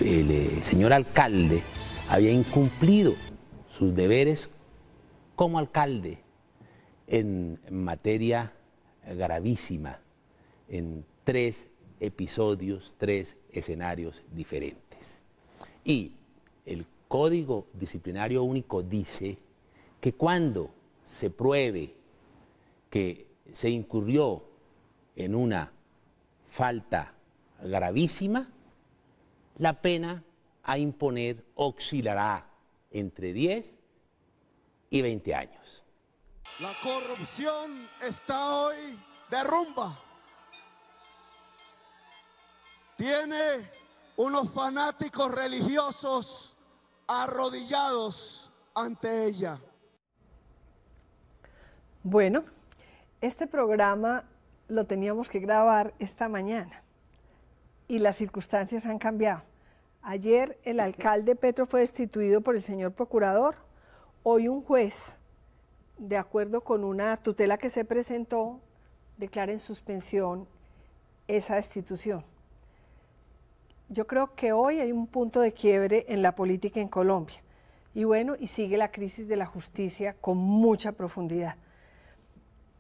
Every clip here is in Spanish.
el señor alcalde había incumplido sus deberes como alcalde en materia gravísima, en 3 episodios, 3 escenarios diferentes. Y el Código Disciplinario Único dice que cuando se pruebe que se incurrió en una falta gravísima, la pena a imponer oscilará entre 10 y 20 años. La corrupción está hoy de rumba. Tiene unos fanáticos religiosos arrodillados ante ella. Bueno, este programa lo teníamos que grabar esta mañana y las circunstancias han cambiado. Ayer el alcalde Petro fue destituido por el señor procurador. Hoy un juez, de acuerdo con una tutela que se presentó, declara en suspensión esa destitución. Yo creo que hoy hay un punto de quiebre en la política en Colombia. Y bueno, y sigue la crisis de la justicia con mucha profundidad.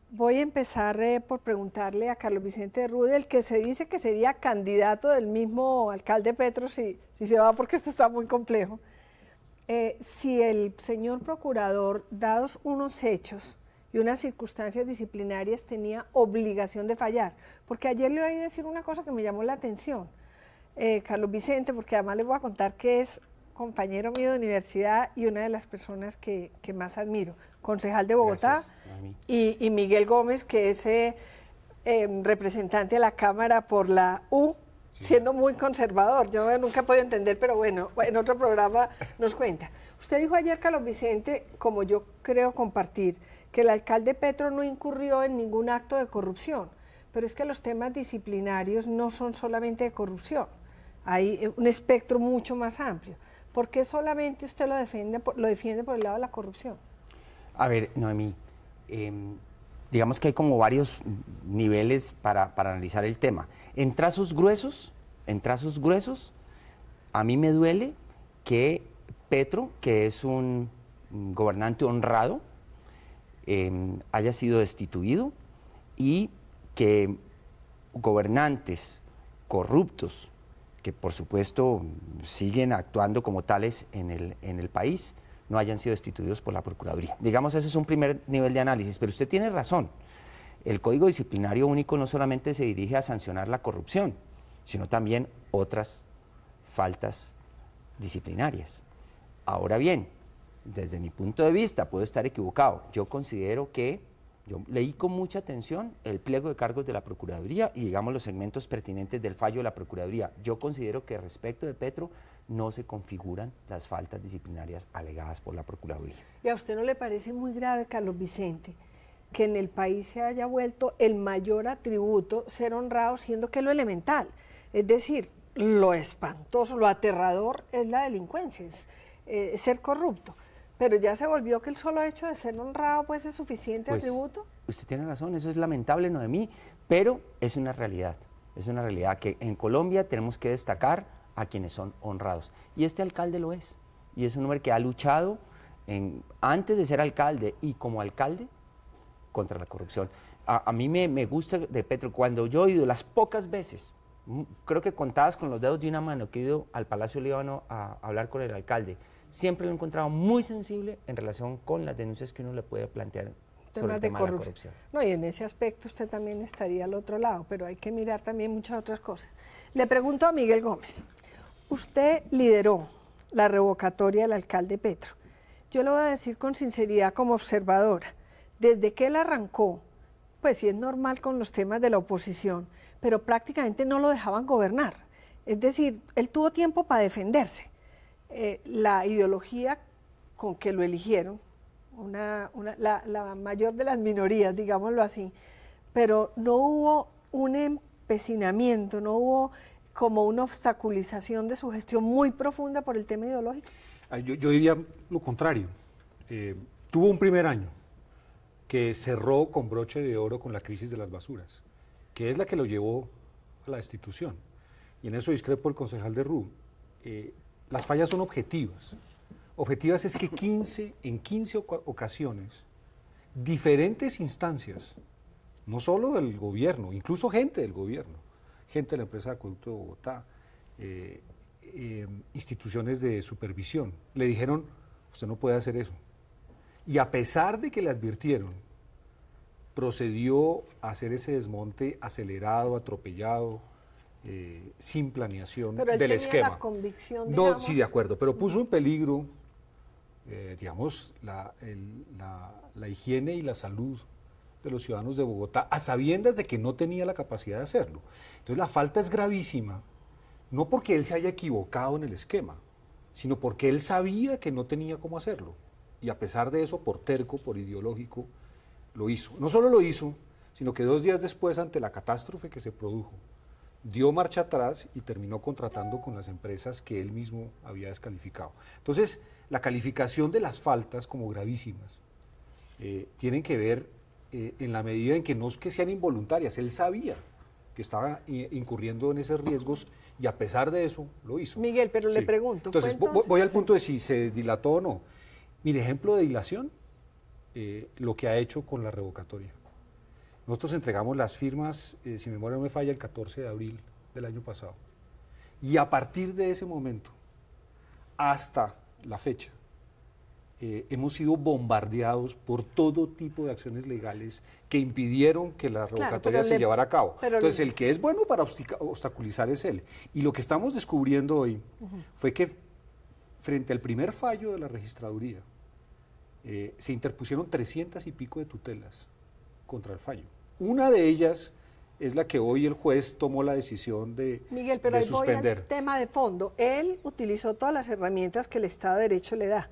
Voy a empezar por preguntarle a Carlos Vicente Rudel, que se dice que sería candidato del mismo alcalde Petro si se va, porque esto está muy complejo. Si el señor procurador, dados unos hechos y unas circunstancias disciplinarias, tenía obligación de fallar. Porque ayer le oí decir una cosa que me llamó la atención, Carlos Vicente, porque además le voy a contar que es compañero mío de universidad y una de las personas que más admiro, concejal de Bogotá, y Miguel Gómez, que es representante de la Cámara por la U, siendo muy conservador. Yo nunca he podido entender, pero bueno, en otro programa nos cuenta. Usted dijo ayer, Carlos Vicente, como yo creo compartir, que el alcalde Petro no incurrió en ningún acto de corrupción, pero es que los temas disciplinarios no son solamente de corrupción, hay un espectro mucho más amplio. ¿Por qué solamente usted lo defiende por el lado de la corrupción? A ver, Noemí, digamos que hay como varios niveles para analizar el tema. En trazos gruesos, a mí me duele que Petro, que es un gobernante honrado, haya sido destituido y que gobernantes corruptos, que por supuesto siguen actuando como tales en el país, no hayan sido destituidos por la Procuraduría. Digamos, ese es un primer nivel de análisis, pero usted tiene razón. El Código Disciplinario Único no solamente se dirige a sancionar la corrupción, sino también otras faltas disciplinarias. Ahora bien, desde mi punto de vista, puedo estar equivocado, yo considero que, yo leí con mucha atención el pliego de cargos de la Procuraduría y digamos los segmentos pertinentes del fallo de la Procuraduría. Yo considero que respecto de Petro no se configuran las faltas disciplinarias alegadas por la Procuraduría. ¿Y a usted no le parece muy grave, Carlos Vicente, que en el país se haya vuelto el mayor atributo ser honrado, siendo que es lo elemental? Es decir, lo espantoso, lo aterrador es la delincuencia, es ser corrupto. Pero ya se volvió que el solo hecho de ser honrado pues es suficiente atributo. Usted tiene razón, eso es lamentable, Noemí, pero es una realidad que en Colombia tenemos que destacar a quienes son honrados. Y este alcalde lo es, y es un hombre que ha luchado antes de ser alcalde y como alcalde contra la corrupción. A mí me gusta de Petro, cuando yo he ido las pocas veces, creo que contadas con los dedos de una mano, que he ido al Palacio Líbano a hablar con el alcalde, siempre lo he encontrado muy sensible en relación con las denuncias que uno le puede plantear sobre el tema de la corrupción. No, y en ese aspecto usted también estaría al otro lado, pero hay que mirar también muchas otras cosas. Le pregunto a Miguel Gómez, usted lideró la revocatoria del alcalde Petro. Yo lo voy a decir con sinceridad como observadora. Desde que él arrancó, pues sí es normal con los temas de la oposición, pero prácticamente no lo dejaban gobernar. Es decir, él tuvo tiempo para defenderse. La ideología con que lo eligieron, la mayor de las minorías, digámoslo así, pero no hubo un empecinamiento, no hubo como una obstaculización de su gestión muy profunda por el tema ideológico. Yo diría lo contrario. Tuvo un primer año que cerró con broche de oro con la crisis de las basuras, que es la que lo llevó a la destitución. Y en eso discrepo el concejal de RU. las fallas son objetivas. Objetivas es que en 15 ocasiones, diferentes instancias, no solo del gobierno, incluso gente del gobierno, gente de la empresa de Acueducto de Bogotá, instituciones de supervisión, le dijeron, usted no puede hacer eso. Y a pesar de que le advirtieron, procedió a hacer ese desmonte acelerado, atropellado, sin planeación pero él del tenía esquema. la convicción, No, digamos, sí, de acuerdo, pero puso en peligro, digamos, la higiene y la salud de los ciudadanos de Bogotá, a sabiendas de que no tenía la capacidad de hacerlo. Entonces la falta es gravísima, no porque él se haya equivocado en el esquema, sino porque él sabía que no tenía cómo hacerlo. Y a pesar de eso, por terco, por ideológico, lo hizo. No solo lo hizo, sino que 2 días después, ante la catástrofe que se produjo, dio marcha atrás y terminó contratando con las empresas que él mismo había descalificado. Entonces, la calificación de las faltas como gravísimas tienen que ver en la medida en que no es que sean involuntarias, él sabía que estaba incurriendo en esos riesgos y a pesar de eso lo hizo. Miguel, pero le pregunto. Entonces, voy al punto de si se dilató o no. Mire, ejemplo de dilación, lo que ha hecho con la revocatoria. Nosotros entregamos las firmas, si mi memoria no me falla, el 14 de abril del año pasado. Y a partir de ese momento, hasta la fecha, hemos sido bombardeados por todo tipo de acciones legales que impidieron que la revocatoria se llevara a cabo. Entonces, el que es bueno para obstaculizar es él. Y lo que estamos descubriendo hoy fue que frente al primer fallo de la registraduría, se interpusieron 300 y pico de tutelas contra el fallo. Una de ellas es la que hoy el juez tomó la decisión de Miguel, pero ahí suspender. voy al tema de fondo. Él utilizó todas las herramientas que el Estado de Derecho le da,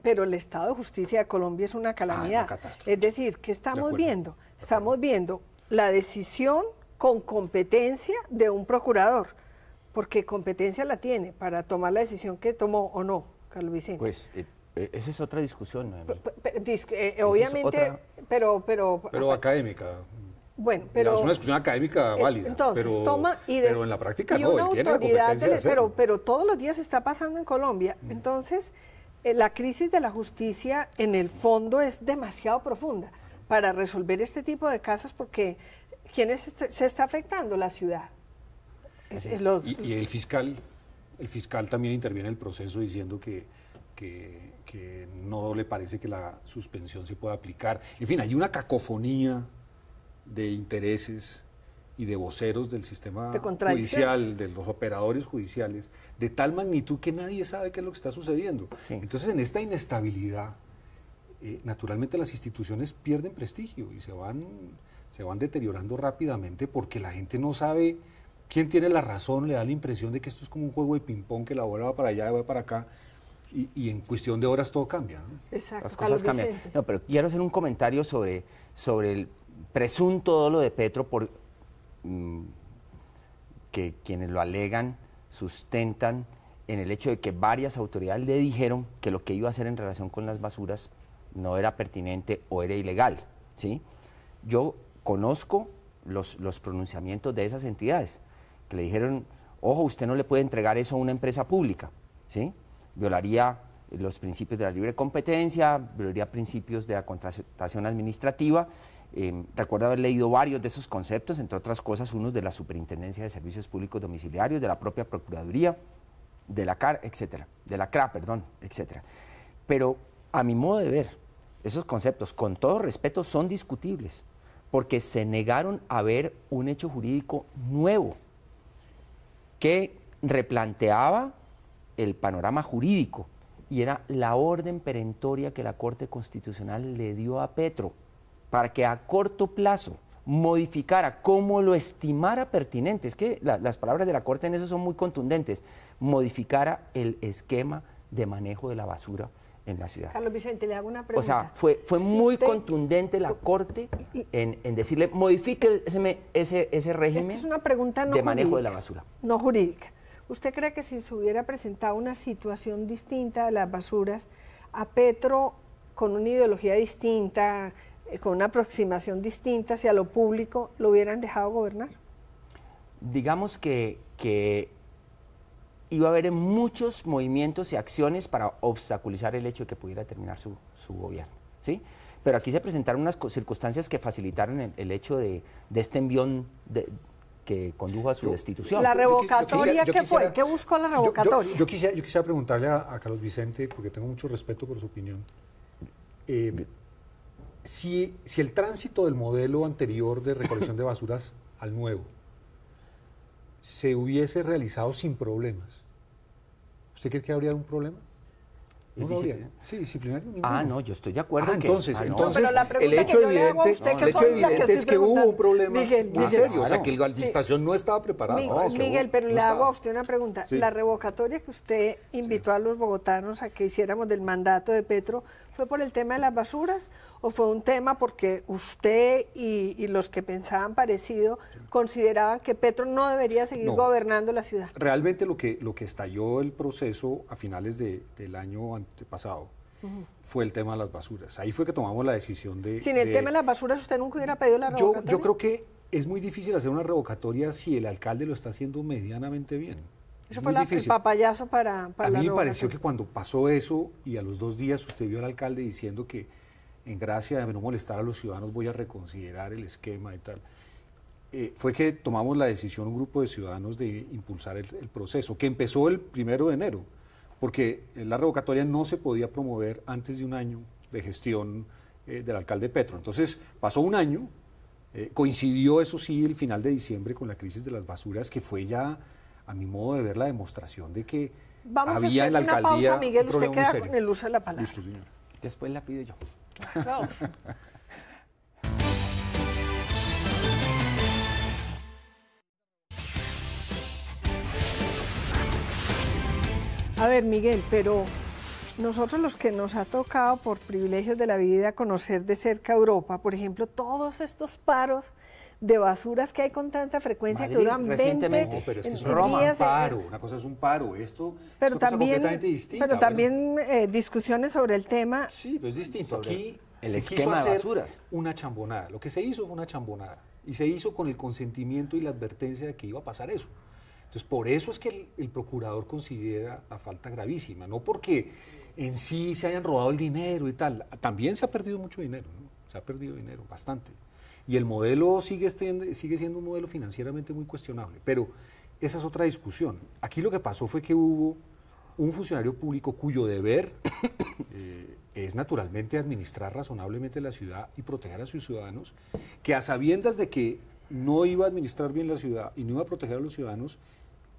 pero el Estado de Justicia de Colombia es una calamidad. Es decir, ¿qué estamos viendo? Estamos viendo la decisión con competencia de un procurador, porque competencia la tiene para tomar la decisión que tomó o no, Carlos Vicente. Pues esa es otra discusión, obviamente, pero académica. Bueno, pero es una discusión académica válida. Entonces, pero en la práctica no, él tiene la competencia de hacerlo. Pero todos los días está pasando en Colombia. Entonces, la crisis de la justicia en el fondo es demasiado profunda para resolver este tipo de casos porque ¿quiénes se está afectando? La ciudad. Y el fiscal también interviene en el proceso diciendo que no le parece que la suspensión se pueda aplicar. En fin, hay una cacofonía de intereses y de voceros del sistema judicial, de los operadores judiciales, de tal magnitud que nadie sabe qué es lo que está sucediendo. Sí. Entonces, en esta inestabilidad, naturalmente las instituciones pierden prestigio y se van deteriorando rápidamente porque la gente no sabe quién tiene la razón, le da la impresión de que esto es como un juego de ping-pong, que la bola va para allá y va para acá, y en cuestión de horas todo cambia, ¿no? Exacto. Las cosas cambian. No, pero quiero hacer un comentario sobre el presunto dolo de Petro que quienes lo alegan sustentan en el hecho de que varias autoridades le dijeron que lo que iba a hacer en relación con las basuras no era pertinente o era ilegal, ¿sí? Yo conozco los pronunciamientos de esas entidades que le dijeron, ojo, usted no le puede entregar eso a una empresa pública, ¿sí? Violaría los principios de la libre competencia, violaría principios de la contratación administrativa. Recuerdo haber leído varios de esos conceptos, entre otras cosas unos de la Superintendencia de Servicios Públicos Domiciliarios, de la propia Procuraduría, de la CRA, etcétera. Pero a mi modo de ver, esos conceptos, con todo respeto, son discutibles, porque se negaron a ver un hecho jurídico nuevo que replanteaba el panorama jurídico, y era la orden perentoria que la Corte Constitucional le dio a Petro para que a corto plazo modificara como lo estimara pertinente. Es que las palabras de la Corte en eso son muy contundentes. Modificara el esquema de manejo de la basura en la ciudad. Carlos Vicente, le hago una pregunta. O sea, fue muy contundente la Corte en decirle, modifique ese régimen es una pregunta no de manejo jurídica, de la basura. No jurídica. ¿Usted cree que si se hubiera presentado una situación distinta de las basuras, a Petro, con una ideología distinta, con una aproximación distinta hacia lo público, lo hubieran dejado gobernar? Digamos que iba a haber muchos movimientos y acciones para obstaculizar el hecho de que pudiera terminar su gobierno, ¿sí? Pero aquí se presentaron unas circunstancias que facilitaron el hecho de este envión que condujo a su destitución. ¿La revocatoria qué fue? ¿Qué buscó la revocatoria? Yo quisiera preguntarle a Carlos Vicente, porque tengo mucho respeto por su opinión. Si el tránsito del modelo anterior de recolección de basuras al nuevo se hubiese realizado sin problemas, ¿usted cree que habría un problema? No habría. Sí, disciplinario ninguno. Ah, no, yo estoy de acuerdo. Entonces, No, pero la el hecho evidente, es que hubo un problema Miguel, en serio, claro. O sea, que la administración no estaba preparada. Miguel, pero le hago a usted una pregunta. Sí. La revocatoria que usted invitó a los bogotanos a que hiciéramos del mandato de Petro, ¿fue por el tema de las basuras o fue un tema porque usted y los que pensaban parecido consideraban que Petro no debería seguir gobernando la ciudad? Realmente lo que estalló el proceso a finales del año antepasado fue el tema de las basuras. Ahí fue que tomamos la decisión de... Sin el tema de las basuras, ¿usted nunca hubiera pedido la revocatoria? Yo creo que es muy difícil hacer una revocatoria si el alcalde lo está haciendo medianamente bien. Eso fue el papayazo para A mí me pareció que cuando pasó eso y a los 2 días usted vio al alcalde diciendo que en gracia de no molestar a los ciudadanos voy a reconsiderar el esquema y tal, fue que tomamos la decisión un grupo de ciudadanos de impulsar el proceso, que empezó el 1 de enero, porque la revocatoria no se podía promover antes de un año de gestión del alcalde Petro. Entonces pasó un año, coincidió eso sí el final de diciembre con la crisis de las basuras, que fue ya, a mi modo de ver, la demostración de que había en la alcaldía pausa, Miguel, un usted problema queda serio. con el uso de la palabra. Listo, señor. Después la pido yo. Claro. A ver, Miguel, pero nosotros los que nos ha tocado por privilegios de la vida conocer de cerca Europa, por ejemplo, todos estos paros de basuras que hay con tanta frecuencia Madrid, que duran 20 recientemente. No, pero es que es días, un paro, una cosa es un paro, esto pero es una cosa también, completamente distinta. pero Bueno, también discusiones sobre el tema. sí, pero es distinto. Aquí el se esquema quiso de hacer basuras. una chambonada. Lo que se hizo fue una chambonada y se hizo con el consentimiento y la advertencia de que iba a pasar eso. Entonces, por eso es que el procurador considera la falta gravísima, no porque en sí se hayan robado el dinero y tal. También se ha perdido mucho dinero, ¿no? Se ha perdido dinero, bastante. Y el modelo sigue siendo un modelo financieramente muy cuestionable, pero esa es otra discusión. Aquí lo que pasó fue que hubo un funcionario público cuyo deber es naturalmente administrar razonablemente la ciudad y proteger a sus ciudadanos, que a sabiendas de que no iba a administrar bien la ciudad y no iba a proteger a los ciudadanos,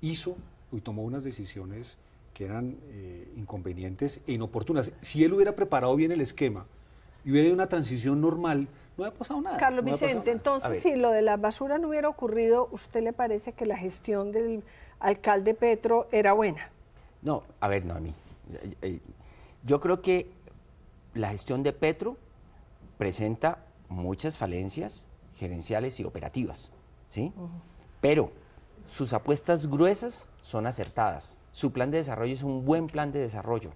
hizo y tomó unas decisiones que eran inconvenientes e inoportunas. Si él hubiera preparado bien el esquema y hubiera ido una transición normal, no había pasado nada. Carlos no había pasado Vicente, nada. entonces, si lo de las basuras no hubiera ocurrido, ¿usted le parece que la gestión del alcalde Petro era buena? No, a ver, Noemí, yo creo que la gestión de Petro presenta muchas falencias gerenciales y operativas, ¿sí? Pero sus apuestas gruesas son acertadas. Su plan de desarrollo es un buen plan de desarrollo.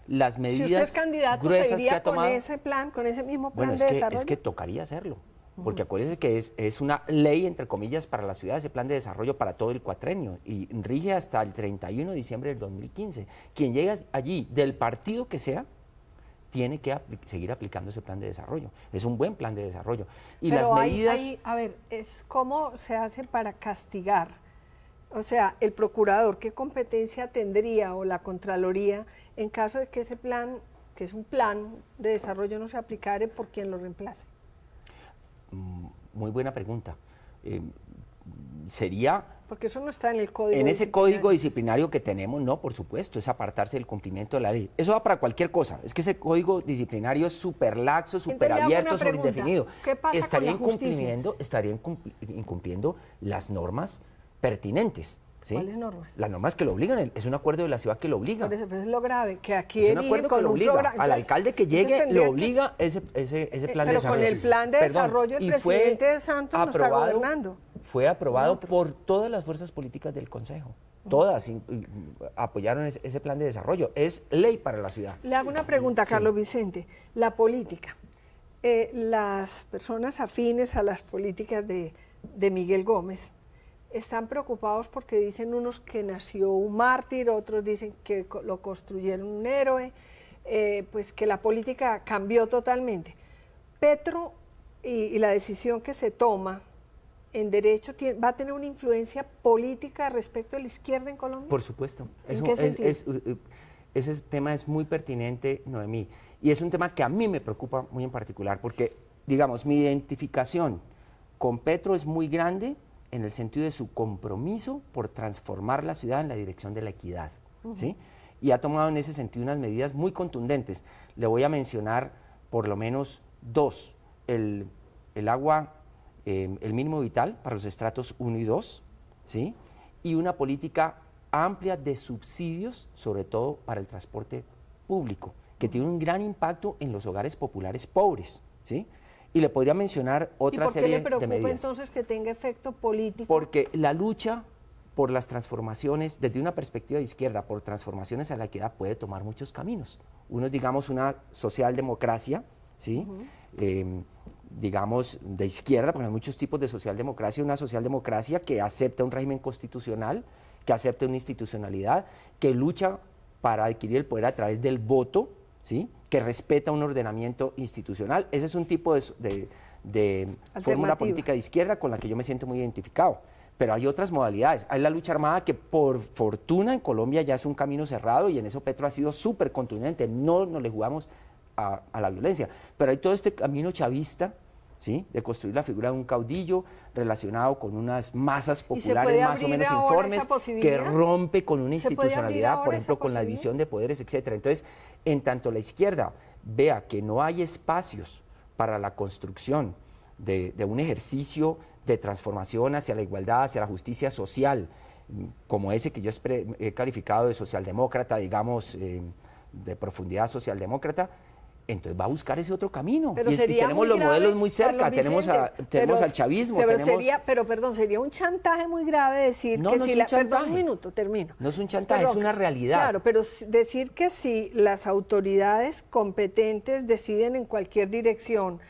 Las medidas si usted es candidato, gruesas ¿seguiría que ha tomado, con ese plan, con ese mismo plan bueno, de desarrollo? es que tocaría hacerlo, porque acuérdense que es una ley, entre comillas, para la ciudad, ese plan de desarrollo para todo el cuatrenio, y rige hasta el 31 de diciembre del 2015. Quien llegue allí, del partido que sea, tiene que seguir aplicando ese plan de desarrollo. Es un buen plan de desarrollo. Y pero las medidas... a ver, es cómo se hace para castigar. O sea, el procurador, ¿qué competencia tendría o la Contraloría en caso de que ese plan, que es un plan de desarrollo, no se aplicare por quien lo reemplace? Muy buena pregunta. Sería... Porque eso no está en el código. En ese código disciplinario que tenemos, no, por supuesto, es apartarse del cumplimiento de la ley. Eso va para cualquier cosa. Es que ese código disciplinario es súper laxo, súper abierto, súper indefinido. ¿Qué pasa estaría con la justicia? estaría incumpliendo las normas pertinentes. ¿sí? ¿Cuáles normas? Las normas que lo obligan, es un acuerdo de la ciudad que lo obliga. Por eso es lo grave, que aquí Es un acuerdo que lo obliga. Al alcalde que llegue lo obliga ese plan de desarrollo. Pero con el plan de desarrollo el presidente de Santos no está gobernando. Fue aprobado por todas las fuerzas políticas del Consejo. Todas apoyaron ese plan de desarrollo. Es ley para la ciudad. Le hago una pregunta, Carlos Vicente. La política. Las personas afines a las políticas de Miguel Gómez están preocupados porque dicen unos que nació un mártir, otros dicen que lo construyeron un héroe, pues que la política cambió totalmente. Petro y la decisión que se toma en derecho va a tener una influencia política respecto a la izquierda en Colombia. Por supuesto. ¿En qué sentido? Ese tema es muy pertinente, Noemí, y es un tema que a mí me preocupa muy en particular, porque, digamos, mi identificación con Petro es muy grande en el sentido de su compromiso por transformar la ciudad en la dirección de la equidad, ¿sí? Y ha tomado en ese sentido unas medidas muy contundentes. Le voy a mencionar por lo menos dos. El agua, el mínimo vital para los estratos 1 y 2, ¿sí? Y una política amplia de subsidios, sobre todo para el transporte público, que tiene un gran impacto en los hogares populares pobres, ¿sí? Y le podría mencionar otra serie de medidas. ¿Y por qué le preocupa entonces que tenga efecto político? Porque la lucha por las transformaciones, desde una perspectiva de izquierda, por transformaciones a la equidad puede tomar muchos caminos. Uno es, digamos, una socialdemocracia, ¿sí? Digamos, de izquierda, porque hay muchos tipos de socialdemocracia, una socialdemocracia que acepta un régimen constitucional, que acepta una institucionalidad, que lucha para adquirir el poder a través del voto, ¿sí? Que respeta un ordenamiento institucional. Ese es un tipo de fórmula política de izquierda con la que yo me siento muy identificado. Pero hay otras modalidades. Hay la lucha armada que por fortuna en Colombia ya es un camino cerrado y en eso Petro ha sido súper contundente. No nos le jugamos a la violencia. Pero hay todo este camino chavista, ¿sí? De construir la figura de un caudillo relacionado con unas masas populares más o menos informes, que rompe con una institucionalidad, por ejemplo, con la división de poderes, etcétera. Entonces, en tanto la izquierda vea que no hay espacios para la construcción de un ejercicio de transformación hacia la igualdad, hacia la justicia social, como ese que yo he calificado de socialdemócrata, digamos, de profundidad socialdemócrata, entonces va a buscar ese otro camino. Pero y tenemos los modelos muy cerca, tenemos al chavismo. Pero perdón, sería un chantaje muy grave decir que si perdón, un minuto, termino. No es un chantaje, es una realidad. Claro, pero decir que si las autoridades competentes deciden en cualquier dirección,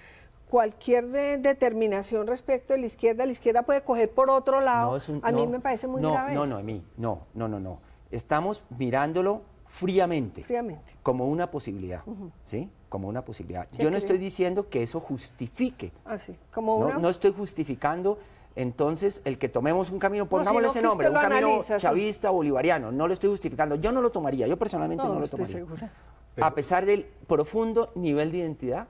cualquier determinación respecto de la izquierda puede coger por otro lado, a mí me parece muy grave. No. Estamos mirándolo fríamente, como una posibilidad, ¿sí? Como una posibilidad. Yo no estoy diciendo que eso justifique. No estoy justificando entonces el que tomemos un camino, pongámosle ese nombre, un camino chavista, bolivariano. No lo estoy justificando. Yo no lo tomaría, yo personalmente no lo tomaría. Segura. A pesar del profundo nivel de identidad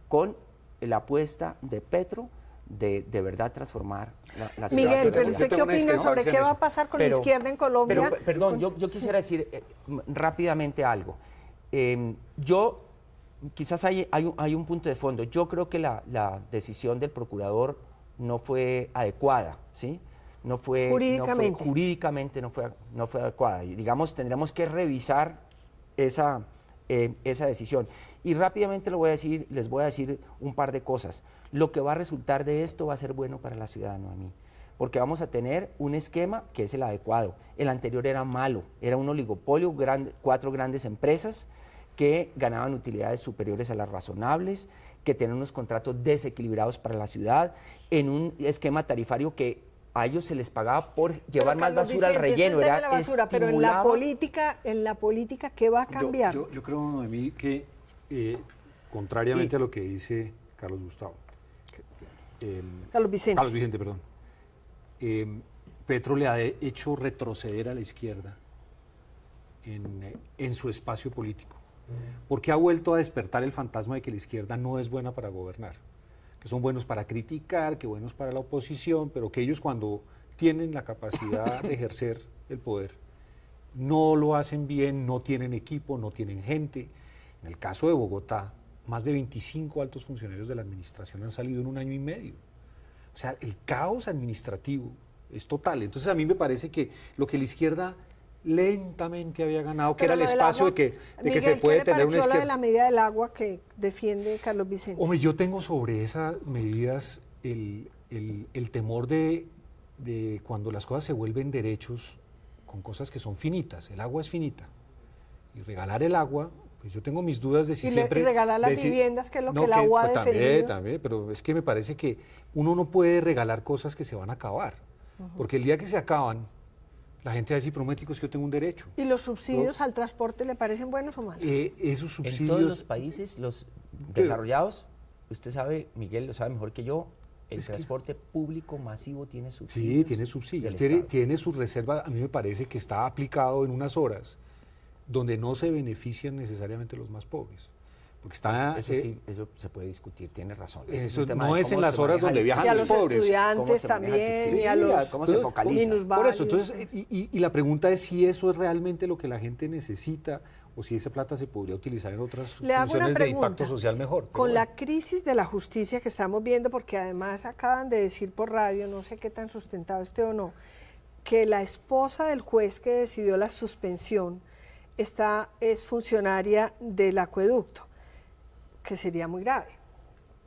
con la apuesta de Petro de verdad transformar la ciudad. Miguel, pero ¿usted qué opina sobre qué va a pasar con la izquierda en Colombia? Pero, perdón, yo quisiera decir rápidamente algo. Quizás hay un punto de fondo. Yo creo que la decisión del procurador no fue adecuada, ¿sí? Jurídicamente no fue adecuada. Y digamos, tendremos que revisar esa decisión. Y rápidamente les voy a decir un par de cosas. Lo que va a resultar de esto va a ser bueno para la ciudad, Noemí, porque vamos a tener un esquema que es el adecuado. El anterior era malo, era un oligopolio, 4 grandes empresas que ganaban utilidades superiores a las razonables, que tenían unos contratos desequilibrados para la ciudad, en un esquema tarifario que a ellos se les pagaba por llevar más basura al relleno. Pero en la política, ¿qué va a cambiar? Yo creo, Noemí, que contrariamente a lo que dice Carlos Gustavo, Carlos Vicente, perdón, Petro le ha hecho retroceder a la izquierda en su espacio político, porque ha vuelto a despertar el fantasma de que la izquierda no es buena para gobernar, que son buenos para criticar, que buenos para la oposición, pero que ellos cuando tienen la capacidad de ejercer el poder, no lo hacen bien, no tienen equipo, no tienen gente. En el caso de Bogotá, más de 25 altos funcionarios de la administración han salido en 1 año y medio. O sea, el caos administrativo es total. Entonces a mí me parece que lo que la izquierda lentamente había ganado, que era el espacio de que se puede tener una izquierda. ¿Qué le pareció de la medida del agua que defiende Carlos Vicente? Hombre, yo tengo sobre esas medidas el temor de cuando las cosas se vuelven derechos con cosas que son finitas. El agua es finita. Y regalar el agua, pues yo tengo mis dudas de si siempre... Y regalar las viviendas, que es lo que el agua ha defendido. También, pero es que me parece que uno no puede regalar cosas que se van a acabar. porque el día que se acaban, la gente va a decir, prométicos que yo tengo un derecho. ¿Y los subsidios al transporte le parecen buenos o malos? Esos subsidios... En todos los países, los desarrollados, usted sabe, Miguel lo sabe mejor que yo, el transporte público masivo tiene subsidios. Sí, tiene subsidios, tiene su reserva, a mí me parece que está aplicado en unas horas donde no se benefician necesariamente los más pobres. Porque está... Eso sí, eso se puede discutir, tiene razón. Eso no es en las horas donde viajan los pobres. Y a los estudiantes también, y a los cómo se focaliza. Por eso, entonces, y la pregunta es si eso es realmente lo que la gente necesita o si esa plata se podría utilizar en otras funciones de impacto social mejor. Con la crisis de la justicia que estamos viendo, porque además acaban de decir por radio, no sé qué tan sustentado esté o no, que la esposa del juez que decidió la suspensión es funcionaria del acueducto, que sería muy grave.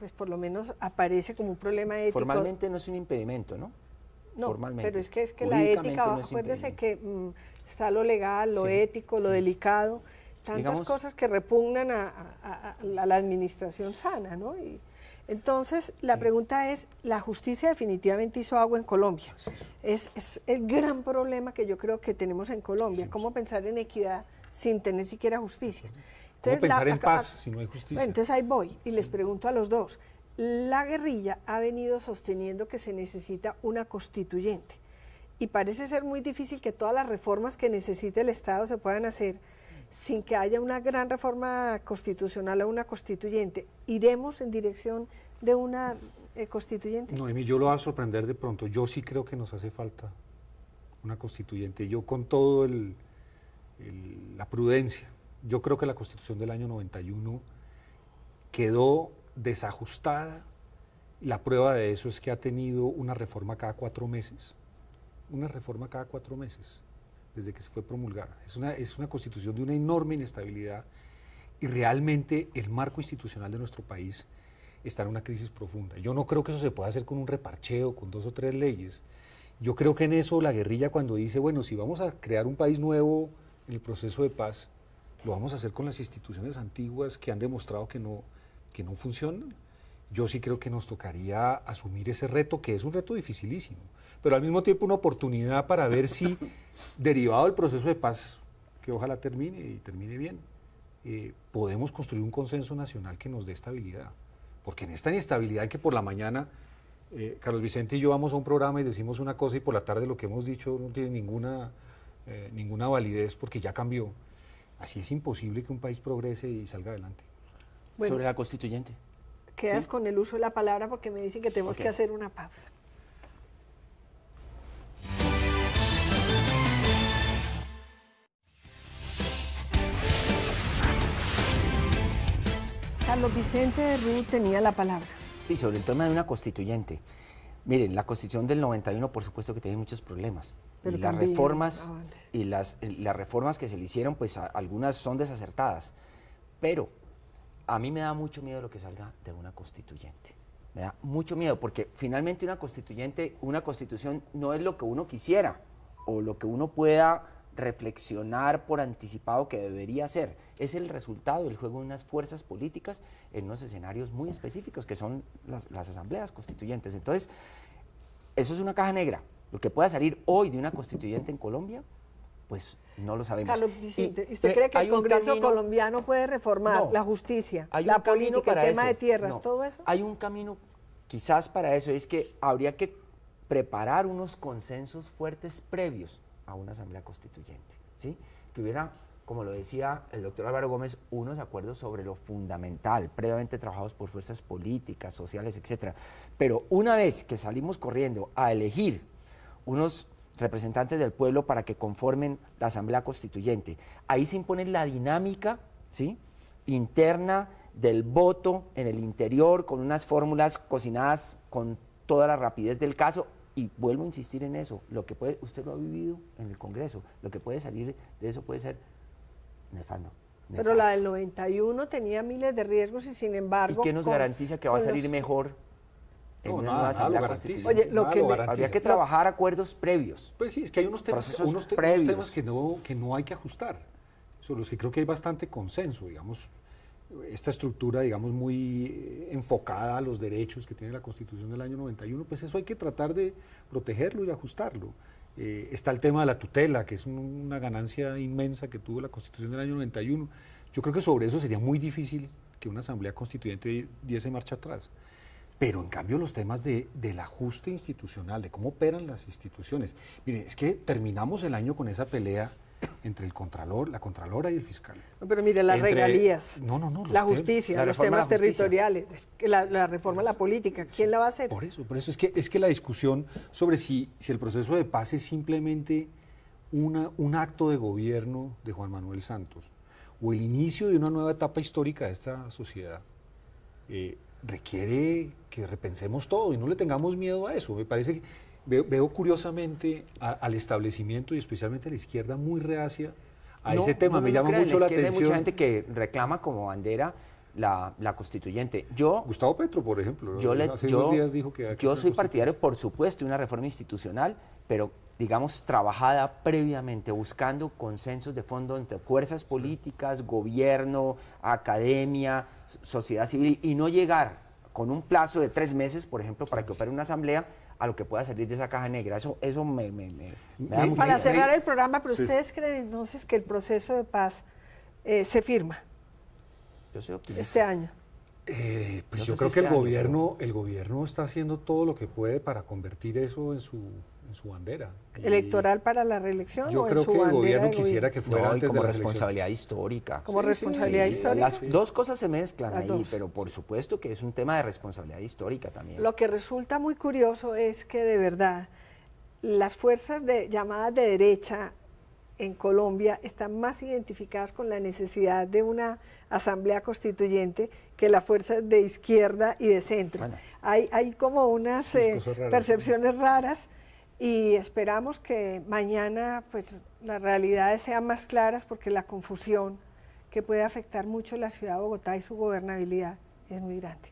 Pues por lo menos aparece como un problema ético. Formalmente no es un impedimento, ¿no? No, formalmente. pero es que la ética, acuérdese que está lo legal, lo ético, lo delicado, tantas cosas que repugnan a la administración sana, ¿no? Y entonces, la pregunta es, la justicia definitivamente hizo agua en Colombia. Es el gran problema que yo creo que tenemos en Colombia, cómo pensar en equidad sin tener siquiera justicia. ¿Cómo pensar en paz si no hay justicia? Bueno, entonces ahí voy y les pregunto a los dos. La guerrilla ha venido sosteniendo que se necesita una constituyente y parece ser muy difícil que todas las reformas que necesite el Estado se puedan hacer sin que haya una gran reforma constitucional o una constituyente. ¿Iremos en dirección de una constituyente? Noemí, yo lo voy a sorprender de pronto. Yo sí creo que nos hace falta una constituyente. Yo con todo la prudencia, yo creo que la Constitución del año 91 quedó desajustada. La prueba de eso es que ha tenido una reforma cada 4 meses. Una reforma cada 4 meses, desde que se fue promulgada. Es una Constitución de una enorme inestabilidad y realmente el marco institucional de nuestro país está en una crisis profunda. Yo no creo que eso se pueda hacer con un reparcheo, con 2 o 3 leyes. Yo creo que en eso la guerrilla, cuando dice, bueno, si vamos a crear un país nuevo en el proceso de paz, lo vamos a hacer con las instituciones antiguas que han demostrado que no funcionan. Yo sí creo que nos tocaría asumir ese reto, que es un reto dificilísimo, pero al mismo tiempo una oportunidad para ver si, derivado del proceso de paz, que ojalá termine y termine bien, podemos construir un consenso nacional que nos dé estabilidad. Porque en esta inestabilidad en que por la mañana Carlos Vicente y yo vamos a un programa y decimos una cosa y por la tarde lo que hemos dicho no tiene ninguna validez porque ya cambió. Así es imposible que un país progrese y salga adelante. Bueno, sobre la constituyente. Quedas con el uso de la palabra porque me dicen que tenemos que hacer una pausa. Carlos Vicente Ruth tenía la palabra. Sí, sobre el tema de una constituyente. Miren, la Constitución del 91 por supuesto que tiene muchos problemas. Pero y las reformas y las reformas que se le hicieron, pues algunas son desacertadas. Pero a mí me da mucho miedo lo que salga de una constituyente. Me da mucho miedo porque finalmente una constitución no es lo que uno quisiera o lo que uno pueda reflexionar por anticipado que debería ser. Es el resultado del juego de unas fuerzas políticas en unos escenarios muy específicos que son las asambleas constituyentes. Entonces, eso es una caja negra. Lo que pueda salir hoy de una constituyente en Colombia, pues no lo sabemos. Carlos Vicente, ¿usted cree que el Congreso colombiano puede reformar la justicia, la política, el tema de tierras, todo eso? Hay un camino quizás para eso, es que habría que preparar unos consensos fuertes previos a una asamblea constituyente, ¿sí? Que hubiera, como lo decía el doctor Álvaro Gómez, unos acuerdos sobre lo fundamental, previamente trabajados por fuerzas políticas, sociales, etcétera. Pero una vez que salimos corriendo a elegir unos representantes del pueblo para que conformen la asamblea constituyente, ahí se impone la dinámica, ¿sí?, interna del voto en el interior, con unas fórmulas cocinadas con toda la rapidez del caso. Y vuelvo a insistir en eso, usted lo ha vivido en el Congreso, lo que puede salir de eso puede ser nefasto. Pero la del 91 tenía miles de riesgos y sin embargo... ¿Y qué nos garantiza que va a salir mejor en una nueva asamblea constitucional? Oye, habría que trabajar acuerdos previos. Pues sí, es que hay unos temas que no hay que ajustar, sobre los que creo que hay bastante consenso, digamos. esta estructura, digamos, muy enfocada a los derechos que tiene la Constitución del año 91, pues eso hay que tratar de protegerlo y ajustarlo. Está el tema de la tutela, que es una ganancia inmensa que tuvo la Constitución del año 91. Yo creo que sobre eso sería muy difícil que una asamblea constituyente diese marcha atrás. Pero en cambio los temas del ajuste institucional, de cómo operan las instituciones. Mire, es que terminamos el año con esa pelea entre el Contralor, la Contralora y el fiscal. No, pero mire, las regalías, la justicia, los temas territoriales, la reforma a la política, ¿quién la va a hacer? Por eso es que la discusión sobre si el proceso de paz es simplemente un acto de gobierno de Juan Manuel Santos o el inicio de una nueva etapa histórica de esta sociedad, requiere que repensemos todo y no le tengamos miedo a eso. Me parece que veo curiosamente al establecimiento y especialmente a la izquierda muy reacia a ese tema. Me llama mucho la atención. Hay mucha gente que reclama como bandera la constituyente. Gustavo Petro, por ejemplo, hace unos días dijo que yo soy partidario, por supuesto, de una reforma institucional, pero digamos trabajada previamente, buscando consensos de fondo entre fuerzas políticas, gobierno, academia, sociedad civil, y no llegar con un plazo de 3 meses, por ejemplo, para que opere una asamblea, a lo que pueda salir de esa caja negra. Eso me da mucha Para idea. cerrar el programa, pero ¿ustedes creen entonces que el proceso de paz se firma Yo soy optimista. este año? Pues yo creo que el gobierno está haciendo todo lo que puede para convertir eso en su bandera. ¿Electoral para la reelección yo o creo en su que el bandera gobierno de quisiera que fuera antes como de la responsabilidad histórica. Como responsabilidad histórica. Las dos cosas se mezclan Las ahí, dos. pero por supuesto que es un tema de responsabilidad histórica también. Lo que resulta muy curioso es que de verdad las fuerzas llamadas de derecha en Colombia están más identificadas con la necesidad de una asamblea constituyente que las fuerzas de izquierda y de centro. Bueno. Hay como unas cosas raras, percepciones raras y esperamos que mañana pues las realidades sean más claras, porque la confusión que puede afectar mucho la ciudad de Bogotá y su gobernabilidad es muy grande.